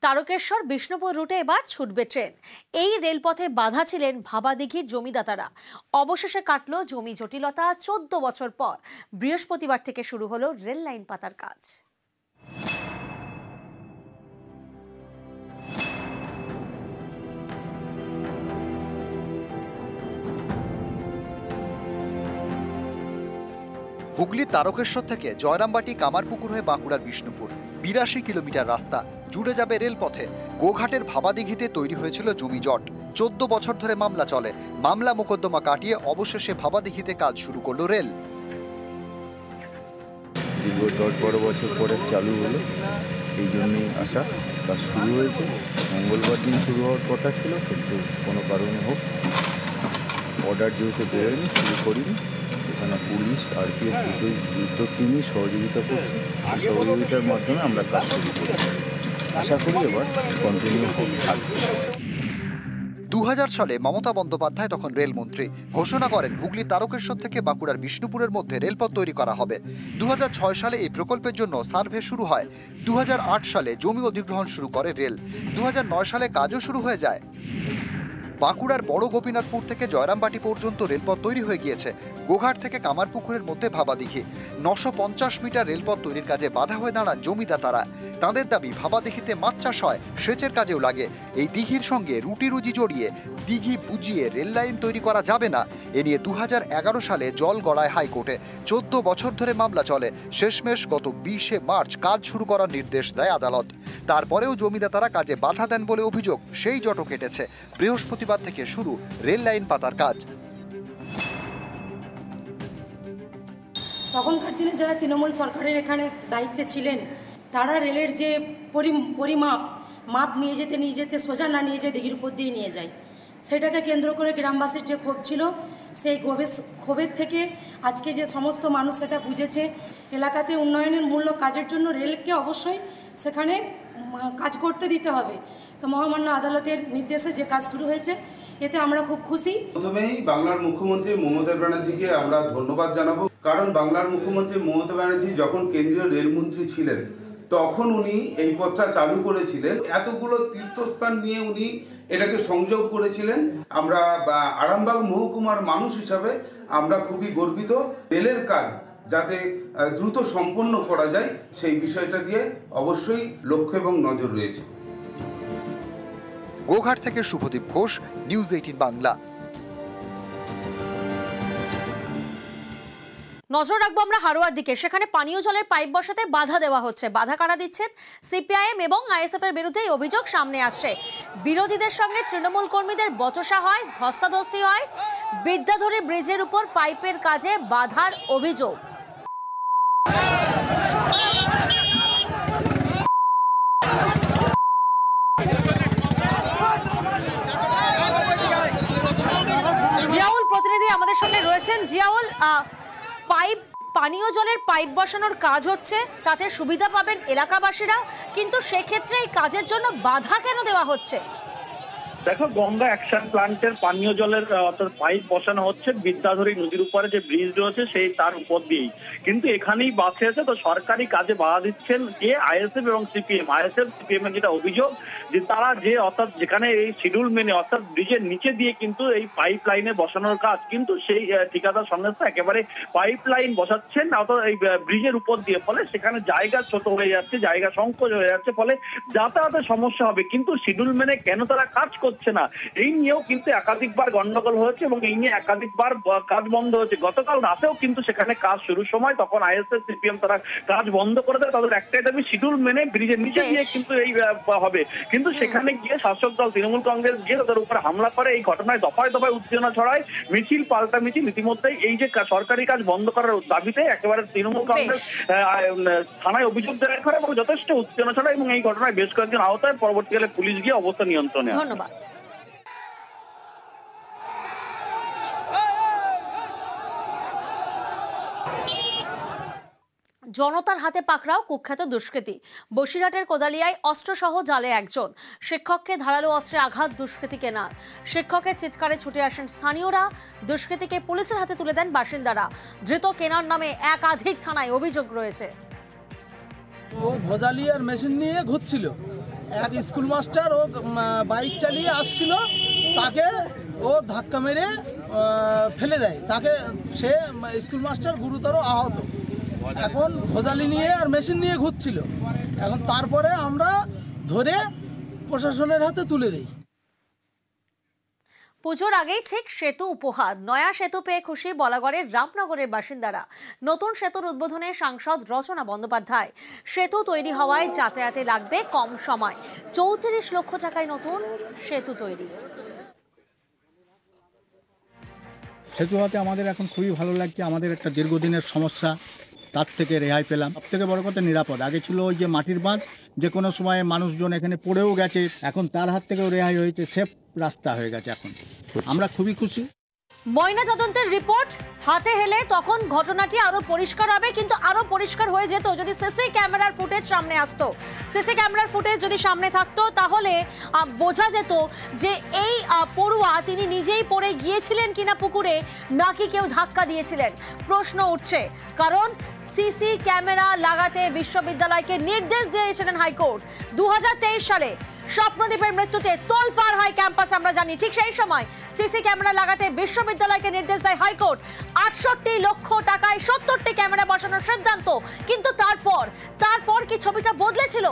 তারকেশ্বর বিষ্ণুপুর রুটে এবার ছুটবে ট্রেন। এই রেলপথে বাধা ছিলেন ভাবাদিঘির জমিদাতারা। অবশেষে কাটলো জমি জটিলতা। 14 বছর পর বৃহস্পতিবার থেকে শুরু হলো রেল লাইন পাতার কাজ। হুগলি তারকেশ্বর থেকে জয়রামবাটি কামারপুকুর হয়ে বাঁকুড়ার বিষ্ণুপুর 82 কিলোমিটার রাস্তা জুড়ে যাবে রেলপথে। গোঘাটের ভাবাদিঘিতে তৈরি হয়েছিল জমি জট। 14 বছর ধরে মামলা চলে। মামলা মোকদ্দমা কাটিয়ে অবশেষে ভাবাদিঘিতে কাজ শুরু করলো রেল। দীর্ঘ 10-12 বছর পরে চালু হলো, এই জন্যই আসা। কাজ শুরু হয়েছে। মঙ্গলবার দিন শুরু হওয়ার কথা ছিল, কিন্তু কোনো কারণে হোক অর্ডার যেহেতু বেরোয়নি, শুরু করিনি। এখানে পুলিশ আরপিএফ দুটোই দুটো টিমই সহযোগিতা করছে। সেই সহযোগিতার মাধ্যমে আমরা কাজ শুরু করি। আশা করি এবার কন্টিনিউ থাকবে। 2000 সালে মমতা বন্দ্যোপাধ্যায় তখন রেলমন্ত্রী ঘোষণা করেন হুগলি তারকেশ্বর থেকে বাঁকুড়ার বিষ্ণুপুরের মধ্যে রেলপথ তৈরি করা হবে। 2006 সালে এই প্রকল্পের জন্য সার্ভে শুরু হয়। 2008 সালে জমি অধিগ্রহণ শুরু করে রেল। 2009 সালে কাজও শুরু হয়ে যায়। বাঁকুড়ার বড় গোপীনাথপুর থেকে জয়রামবাটি পর্যন্ত রেলপথ তৈরি হয়ে গিয়েছে। গোঘাট থেকে কামারপুকুরের মধ্যে ভাবাদিঘি 950 মিটার রেলপথ তৈরির কাজে বাধা হয়ে দাঁড়ান জমিদাতারা। তাদের দাবি ভাবাদিঘিতে মাছ চাষ হয়, সেচের কাজেও লাগে। এই দিঘির সঙ্গে রুটি রুজি জড়িয়ে দিঘি বুঝিয়ে রেল লাইন তৈরি করা যাবে না। এ নিয়ে 2011 সালে জল গড়ায় হাইকোর্টে। 14 বছর ধরে মামলা চলে। শেষমেশ গত 20 মার্চ কাজ শুরু করার নির্দেশ দেয় আদালত। তারপরেও জমিদাতারা কাজে বাধা দেন বলে অভিযোগ। সেই জটও কেটেছে। বৃহস্পতিবার থেকে শুরু রেল লাইন পাতার কাজ। তখনকার দিনে যারা তৃণমূল সরকারের এখানে দায়িত্বে ছিলেন, তারা রেলের যে মাপ নিয়ে যেতে সোজা না নিয়ে যেয়ে দিঘির উপর দিয়ে নিয়ে যায়। সেটাকে কেন্দ্র করে গ্রামবাসীর যে ক্ষোভ ছিল, সেই ক্ষোভের থেকে আজকে যে সমস্ত মানুষ সেটা বুঝেছে। এলাকাতে উন্নয়নের মূল্য কাজের জন্য রেলকে অবশ্যই সেখানে কাজ করতে দিতে হবে। তো মহামান্য আদালতের নির্দেশে যে কাজ শুরু হয়েছে, এতে আমরা খুব খুশি। প্রথমেই বাংলার মুখ্যমন্ত্রী মমতা ব্যানার্জিকে আমরা ধন্যবাদ জানাবো, কারণ বাংলার মুখ্যমন্ত্রী মমতা ব্যানার্জি যখন কেন্দ্রীয় রেলমন্ত্রী ছিলেন তখন উনি এই পথটা চালু করেছিলেন। এতগুলো তীর্থস্থান নিয়ে উনি এটাকে সংযোগ করেছিলেন। আমরা আরামবাগ মহকুমার মানুষ হিসাবে আমরা খুবই গর্বিত। রেলের কাজ যাতে দ্রুত সম্পন্ন করা যায়, সেই বিষয়টা দিয়ে অবশ্যই লক্ষ্য এবং নজর রয়েছে। গোঘাট থেকে শুভদীপ ঘোষ, নিউজ 18 বাংলা। নজর রাখবো আমরা হারোয়ার দিকে। সেখানে পানীয় জলের পাইপ বসাতে বাধা দেওয়া হচ্ছে। বাধা কারা দিচ্ছেন? সিপিআইএম এবং আইএসএফ এর বিরুদ্ধে এই অভিযোগ সামনে আসছে। বিরোধীদের সঙ্গে তৃণমূল কর্মীদের বচসা হয়, ধস্তাধস্তি হয়। বিদ্যাধরী ব্রিজের উপর পাইপের কাজে বাধার অভিযোগ। জিয়াউল প্রতিনিধি আমাদের সঙ্গে রয়েছেন। জিয়াউল, পানীয় জলের পাইপ বসানোর কাজ হচ্ছে, তাতে সুবিধা পাবেন এলাকাবাসীরা, কিন্তু সেক্ষেত্রে এই কাজের জন্য বাধা কেন দেওয়া হচ্ছে? দেখো, গঙ্গা অ্যাকশন প্ল্যান্টের পানীয় জলের অর্থাৎ পাইপ বসানো হচ্ছে বিদ্যাধরী নদীর উপরে যে ব্রিজ রয়েছে সেই তার উপর দিয়েই, কিন্তু এখানেই বাসে আছে। তো সরকারি কাজে বাধা দিচ্ছেন যে আইএসএফ এবং সিপিএম। সিপিএম এর যেটা অভিযোগ যে তারা যে অর্থাৎ যেখানে এই শিডিউল মেনে অর্থাৎ ব্রিজের নিচে দিয়ে কিন্তু এই পাইপ লাইনে বসানোর কাজ, কিন্তু সেই ঠিকাদার সংস্থা একেবারে পাইপ লাইন বসাচ্ছেন অর্থাৎ এই ব্রিজের উপর দিয়ে, ফলে সেখানে জায়গা ছোট হয়ে যাচ্ছে, জায়গা সংকোচ হয়ে যাচ্ছে, ফলে যাতায়াতের সমস্যা হবে। কিন্তু শিডিউল মেনে কেন তারা কাজ করছে না, এই নিয়েও কিন্তু একাধিকবার গন্ডগোল হয়েছে এবং এই নিয়ে একাধিকবার কাজ বন্ধ হয়েছে। গতকাল রাতেও কিন্তু সেখানে কাজ শুরুর সময় তখন আইএসএফ সিপিএম তারা কাজ বন্ধ করে দেয়। তাদের একটাই দাবি শিডিউল মেনে ব্রিজের নিচে দিয়ে কিন্তু এই হবে, কিন্তু সেখানে গিয়ে শাসক দল তৃণমূল কংগ্রেস গিয়ে তাদের উপরে হামলা করে। এই ঘটনায় দফায় দফায় উত্তেজনা ছড়ায়, মিছিল পাল্টা মিছিল। ইতিমধ্যেই এই যে সরকারি কাজ বন্ধ করার দাবিতে একেবারে তৃণমূল কংগ্রেস থানায় অভিযোগ দায়ের করে এবং যথেষ্ট উত্তেজনা ছড়ায় এবং এই ঘটনায় বেশ কয়েকজন আহত হয়। পরবর্তীকালে পুলিশ গিয়ে অবস্থা নিয়ন্ত্রণে। ধন্যবাদ। জনতার হাতে পাকড়াও কুখ্যাত দুষ্কৃতী। বসিরহাটের কোদালিয়ায় অস্ত্রসহ জালে একজন। শিক্ষককে ধারালো অস্ত্রে আঘাত দুষ্কৃতীকে না। শিক্ষকের চিৎকারে ছুটে আসেন স্থানীয়রা। দুষ্কৃতীকে পুলিশের হাতে তুলে দেন বাসিন্দারা। ধৃত কেনার নামে একাধিক থানায় অভিযোগ রয়েছে। ও ভোজালিয়ার মেশিন নিয়ে ঘুরছিল, এক স্কুল মাস্টার ও বাইক চালিয়ে আসছিল, তাকে ও ধাক্কা মেরে ফেলে দেয়, তাকে সে স্কুল মাস্টার গুরুতর আহত। এখন ভোজালি নিয়ে আর মেশিন নিয়ে ঘুরছিল। এখন তারপরে আমরা ধরে প্রশাসনের হাতে তুলে দিই। পুজোর আগেই ঠিক সেতু উপহার। নয়া সেতু পেয়ে খুশি বলাগড়ের রামনগরের বাসিন্দারা। নতুন সেতুর উদ্বোধনে সাংসদ রচনা বন্দ্যোপাধ্যায়। সেতু তৈরি হওয়ায় যাতায়াতে লাগবে কম সময়। 34 লক্ষ টাকায় নতুন সেতু তৈরি। সেতু হওয়াতে আমাদের এখন খুবই ভালো লাগছে। আমাদের একটা দীর্ঘদিনের সমস্যা, তার থেকে রেহাই পেলাম। সব থেকে বড় কথা নিরাপদ। আগে ছিল ওই যে মাটির বাঁধ, যে কোনো সময় মানুষজন এখানে পড়েও গেছে, এখন তার হাত থেকেও রেহাই হয়েছে, সেফ রাস্তা হয়ে গেছে। এখন আমরা খুবই খুশি। ময়না তদন্তের রিপোর্ট হাতে হেলে তখন ঘটনাটি আরো পরিষ্কার হবে, কিন্তু আরো পরিষ্কার হয়ে যেত যদি সিসি ক্যামেরার ফুটেজ সামনে আসতো। সিসি ক্যামেরার ফুটেজ যদি সামনে থাকতো তাহলে বোঝা যেত যে এই পড়ুয়া তিনি নিজেই পড়ে গিয়েছিলেন কিনা পুকুরে, নাকি কেউ ধাক্কা দিয়েছিলেন। প্রশ্ন উঠছে, কারণ সিসি ক্যামেরা লাগাতে বিশ্ববিদ্যালয়কে নির্দেশ দিয়েছিলেন হাইকোর্ট। 2023 সালে স্বপ্নদীপের মৃত্যুতে তোলপাড় হয় ক্যাম্পাস, আমরা জানি। ঠিক সেই সময় সিসি ক্যামেরা লাগাতে বিশ্ববিদ্যালয়কে নির্দেশ দেয় হাইকোর্ট। 68 লক্ষ টাকায় 70টি ক্যামেরা বসানোর সিদ্ধান্ত। কিন্তু তারপর কি ছবিটা বদলেছিল?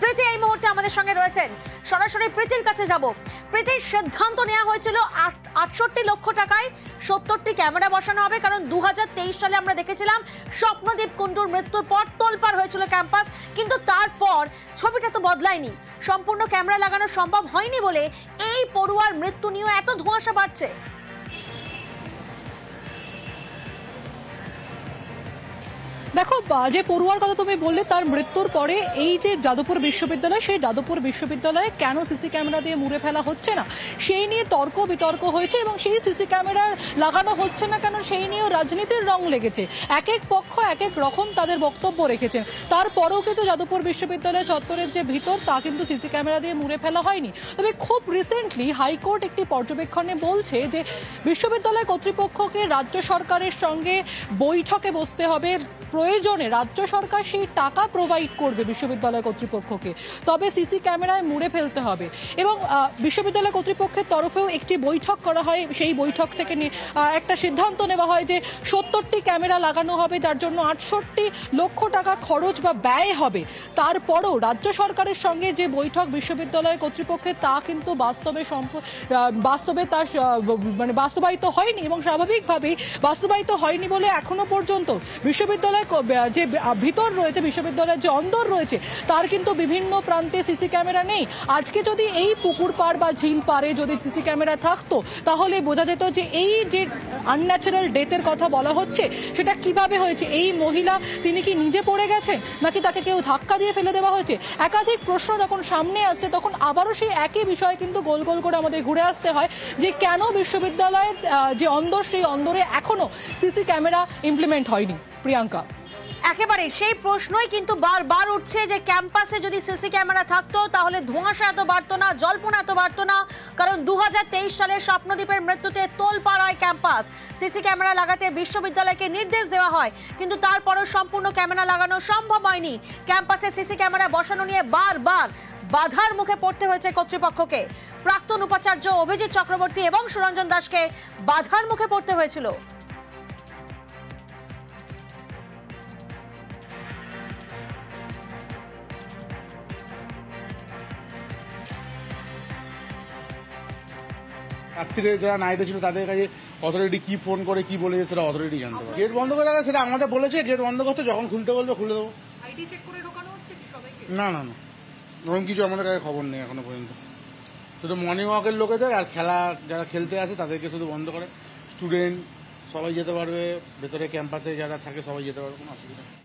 প্রীতি এই মুহূর্তে আমাদের সঙ্গে রয়েছেন, সরাসরি প্রীতির কাছে যাব। প্রীতির সিদ্ধান্ত নেওয়া হয়েছিল 68 লক্ষ টাকায় 70টি ক্যামেরা বসানো হবে, কারণ 2023 সালে আমরা দেখেছিলাম স্বপ্নদীপ কুণ্ডুর মৃত্যুর পর তোলপাড় হয়েছিল ক্যাম্পাস। কিন্তু তারপর ছবিটা তো বদলায়নি, সম্পূর্ণ ক্যামেরা লাগানো সম্ভব হয়নি বলে এই পড়ুয়ার মৃত্যু নিয়েও এত ধোঁয়াশা বাড়ছে। দেখো, যে পড়ুয়ার কথা তুমি বললে, তার মৃত্যুর পরে এই যে যাদবপুর বিশ্ববিদ্যালয়, সেই যাদবপুর বিশ্ববিদ্যালয়ে কেন সিসি ক্যামেরা দিয়ে মুড়ে ফেলা হচ্ছে না সেই নিয়ে তর্ক বিতর্ক হয়েছে, এবং সেই সিসি ক্যামেরা লাগানো হচ্ছে না কেন সেই নিয়েও রাজনীতির রং লেগেছে। এক এক পক্ষ এক এক রকম তাদের বক্তব্য রেখেছেন। তারপরেও কিন্তু যাদবপুর বিশ্ববিদ্যালয় চত্বরের যে ভিতর, তা কিন্তু সিসি ক্যামেরা দিয়ে মুড়ে ফেলা হয়নি। তবে খুব রিসেন্টলি হাইকোর্ট একটি পর্যবেক্ষণে বলছে যে বিশ্ববিদ্যালয় কর্তৃপক্ষকে রাজ্য সরকারের সঙ্গে বৈঠকে বসতে হবে। প্রয়োজনে রাজ্য সরকার সেই টাকা প্রোভাইড করবে বিশ্ববিদ্যালয় কর্তৃপক্ষকে, তবে সিসি ক্যামেরায় মুড়ে ফেলতে হবে। এবং বিশ্ববিদ্যালয় কর্তৃপক্ষের তরফেও একটি বৈঠক করা হয়। সেই বৈঠক থেকে একটা সিদ্ধান্ত নেওয়া হয় যে 70টি ক্যামেরা লাগানো হবে, যার জন্য 68 লক্ষ টাকা খরচ বা ব্যয় হবে। তারপরও রাজ্য সরকারের সঙ্গে যে বৈঠক বিশ্ববিদ্যালয় কর্তৃপক্ষের, তা কিন্তু বাস্তবে তার বাস্তবায়িত হয়নি, এবং স্বাভাবিকভাবেই বাস্তবায়িত হয়নি বলে এখনো পর্যন্ত বিশ্ববিদ্যালয় যে ভিতর রয়েছে, বিশ্ববিদ্যালয়ের যে অন্দর রয়েছে, তার কিন্তু বিভিন্ন প্রান্তে সিসি ক্যামেরা নেই। আজকে যদি এই পুকুর পাড় বা ঝিল পাড়ে যদি সিসি ক্যামেরা থাকতো, তাহলে বোঝা যেত যে এই যে আনন্যাচারাল ডেথের কথা বলা হচ্ছে, সেটা কিভাবে হয়েছে। এই মহিলা, তিনি কি নিজে পড়ে গেছেন, নাকি তাকে কেউ ধাক্কা দিয়ে ফেলে দেওয়া হয়েছে? একাধিক প্রশ্ন যখন সামনে আসছে, তখন আবারও সেই একই বিষয় কিন্তু গোল গোল করে আমাদের ঘুরে আসতে হয় যে কেন বিশ্ববিদ্যালয়ের যে অন্দর, সেই অন্দরে এখনো সিসি ক্যামেরা ইমপ্লিমেন্ট হয়নি। প্রিয়াঙ্কা, একেবারে সেই প্রশ্নই কিন্তু বারবার উঠছে যে ক্যাম্পাসে যদি সিসি ক্যামেরা থাকতো তাহলে ধোঁয়াশা এত বাড়তো না, জল্পনা এত বাড়তো না। কারণ 2023 সালে স্বপ্নদীপের মৃত্যুতে তোলপাড় হয় ক্যাম্পাস। সিসি ক্যামেরা লাগাতে বিশ্ববিদ্যালয়কে নির্দেশ দেওয়া হয়, কিন্তু তারপরও সম্পূর্ণ ক্যামেরা লাগানো সম্ভব হয়নি। ক্যাম্পাসে সিসি ক্যামেরা বসানো নিয়ে বারবার বাধার মুখে পড়তে হয়েছে কর্তৃপক্ষকে। প্রাক্তন উপাচার্য অভিজিৎ চক্রবর্তী এবং সুরঞ্জন দাসকে বাধার মুখে পড়তে হয়েছিল। রাত্রিরে যারা নাইটে ছিল তাদের কাছে অথরিটি কি ফোন করে কি বলেছে সেটা অথরিটি জানতে পারে। গেট বন্ধ করে রাখা, সেটা আমাদের বলেছে গেট বন্ধ করতে, যখন খুলতে বলবে খুলে দেবো। না না না, ওরকম কিছু আমাদের কাছে খবর নেই এখনো পর্যন্ত। শুধু মর্নিং ওয়াকের লোকেদের আর খেলা যারা খেলতে আসে তাদেরকে শুধু বন্ধ করে। স্টুডেন্ট সবাই যেতে পারবে, ভেতরে ক্যাম্পাসে যারা থাকে সবাই যেতে পারবে, কোনো অসুবিধা নেই।